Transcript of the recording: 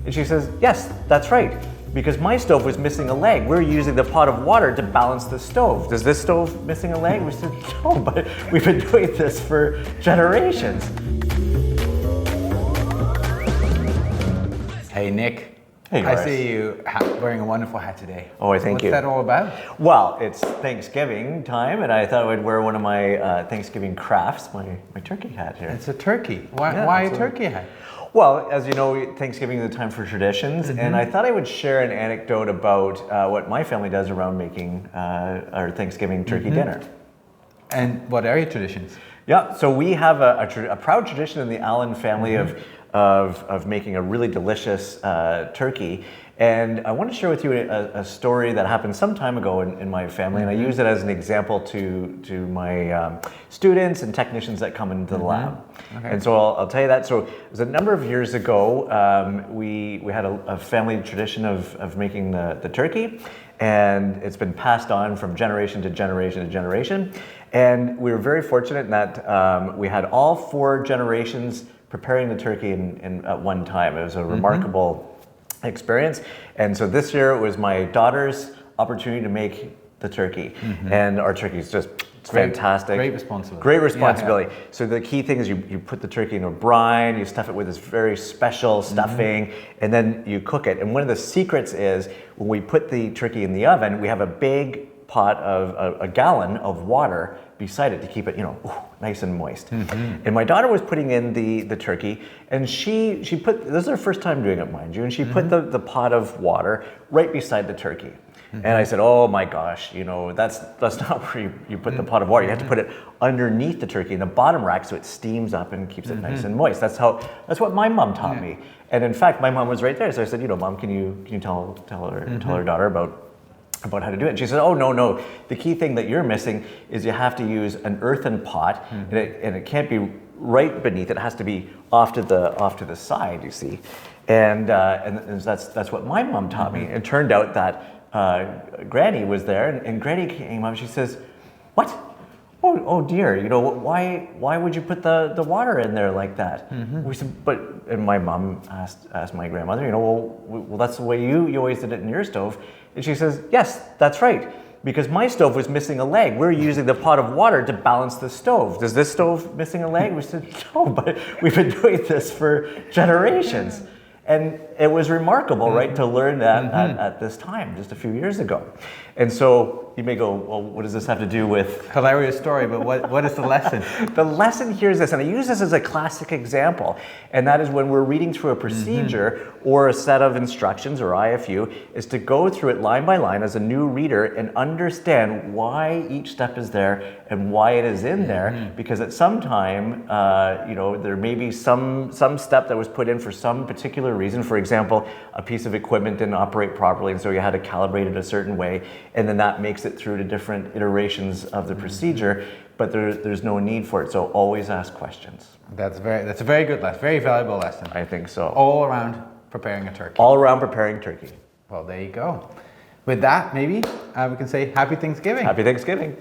And she says, yes, that's right. Because my stove was missing a leg. We're using the pot of water to balance the stove. Does this stove missing a leg? We said, no, but we've been doing this for generations. Hey, Nick. Hey, Joris. I see you wearing a wonderful hat today. Oh, I thank you. What's that all about? Well, it's Thanksgiving time, and I thought I'd wear one of my Thanksgiving crafts, my turkey hat here. It's a turkey. Why a turkey hat? Well, as you know, Thanksgiving is a time for traditions, and I thought I would share an anecdote about what my family does around making our Thanksgiving turkey dinner. And what are your traditions? Yeah, so we have a proud tradition in the Allen family of making a really delicious turkey. And I want to share with you a story that happened some time ago in my family, and I use it as an example to my students and technicians that come into the lab. Okay. And so I'll tell you that. So it was a number of years ago, we had a family tradition of making the turkey, and it's been passed on from generation to generation to generation. And we were very fortunate in that we had all 4 generations preparing the turkey at one time. It was a remarkable experience. And so this year it was my daughter's opportunity to make the turkey. And our turkey is just fantastic. Great responsibility. Great responsibility. Yeah. So the key thing is you put the turkey in a brine, you stuff it with this very special stuffing, and then you cook it. And one of the secrets is when we put the turkey in the oven, we have a big pot of a gallon of water beside it to keep it, nice and moist. And my daughter was putting in the turkey, and she put, this is her first time doing it, mind you, and she put the pot of water right beside the turkey. And I said, oh my gosh, that's not where you put the pot of water. You have to put it underneath the turkey in the bottom rack so it steams up and keeps it nice and moist. That's what my mom taught me. And in fact, my mom was right there. So I said, Mom, can you tell her daughter about how to do it? And she said, oh, no. The key thing that you're missing is you have to use an earthen pot, and it can't be right beneath. It has to be off to the side, you see. And that's what my mom taught me. It turned out that Granny was there, and Granny came up. She says, what? Oh dear, why would you put the water in there like that? We said, and my mom asked my grandmother, well, that's the way you always did it in your stove. And she says, yes, that's right. Because my stove was missing a leg. We're using the pot of water to balance the stove. Does this stove missing a leg? We said, no, but we've been doing this for generations. And it was remarkable, right, to learn that at this time, just a few years ago. And so you may go, well, what does this have to do with? Hilarious story, but what is the lesson? The lesson here is this, and I use this as a classic example, and that is when we're reading through a procedure or a set of instructions or IFU, is to go through it line by line as a new reader and understand why each step is there and why it is in there, because at some time, there may be some step that was put in for some particular reason. For example, a piece of equipment didn't operate properly, and so you had to calibrate it a certain way, and then that makes it through to different iterations of the procedure, but there's no need for it, so always ask questions. That's a very good lesson, very valuable lesson. I think so. All around preparing a turkey. All around preparing turkey. Well, there you go. With that, maybe we can say Happy Thanksgiving. Happy Thanksgiving.